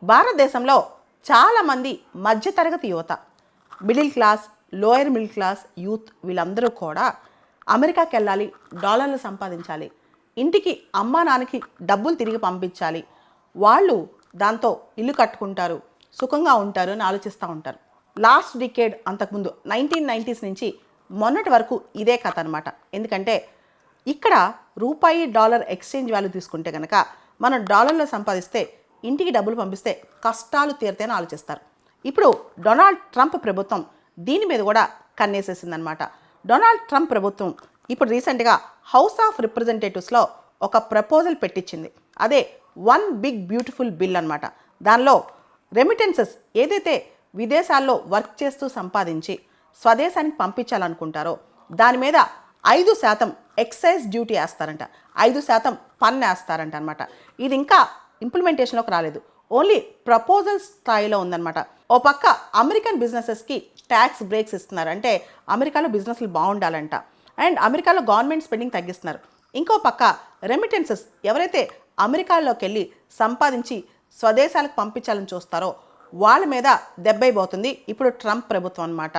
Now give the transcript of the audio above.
భారతదేశంలో చాలామంది మధ్యతరగతి యువత, middle class, lower middle class youth వీళ్ళందరూ కూడా అమెరికాకి వెళ్ళాలి, డాలర్లు సంపాదించాలి, ఇంటికి అమ్మా నాన్నకి డబ్బులు తిరిగి పంపించాలి, వాళ్ళు దాంతో ఇల్లు కట్టుకుంటారు, సుఖంగా ఉంటారు అని ఆలోచిస్తూ ఉంటారు. లాస్ట్ డికేడ్ అంతకుముందు 1990s నుంచి మొన్నటి వరకు ఇదే కథ అనమాట. ఎందుకంటే ఇక్కడ రూపాయి డాలర్ ఎక్స్చేంజ్ వాల్యూ తీసుకుంటే కనుక మనం డాలర్లో సంపాదిస్తే ఇంటికి డబ్బులు పంపిస్తే కష్టాలు తీరుతాయని ఆలోచిస్తారు. ఇప్పుడు డొనాల్డ్ ట్రంప్ ప్రభుత్వం దీని మీద కూడా కన్నేసేసిందనమాట. డొనాల్డ్ ట్రంప్ ప్రభుత్వం ఇప్పుడు రీసెంట్గా హౌస్ ఆఫ్ రిప్రజెంటేటివ్స్లో ఒక ప్రపోజల్ పెట్టించింది. అదే వన్ బిగ్ బ్యూటిఫుల్ బిల్ అనమాట. దానిలో రెమిటెన్సెస్ ఏదైతే విదేశాల్లో వర్క్ చేస్తూ సంపాదించి స్వదేశానికి పంపించాలనుకుంటారో దాని మీద 5% ఎక్సైజ్ డ్యూటీ వేస్తారంట, 5% పన్ను వేస్తారంట అనమాట. ఇది ఇంకా ఇంప్లిమెంటేషన్లోకి రాలేదు, ఓన్లీ ప్రపోజల్ స్థాయిలో ఉందన్నమాట. ఓ పక్క అమెరికన్ బిజినెసెస్కి ట్యాక్స్ బ్రేక్స్ ఇస్తున్నారు, అంటే అమెరికాలో బిజినెస్లు బాగుండాలంట, అండ్ అమెరికాలో గవర్నమెంట్ స్పెండింగ్ తగ్గిస్తున్నారు. ఇంకో పక్క రెమిటెన్సెస్ ఎవరైతే అమెరికాలోకి వెళ్ళి సంపాదించి స్వదేశాలకు పంపించాలని చూస్తారో వాళ్ళ మీద దెబ్బైపోతుంది ఇప్పుడు ట్రంప్ ప్రభుత్వం అనమాట.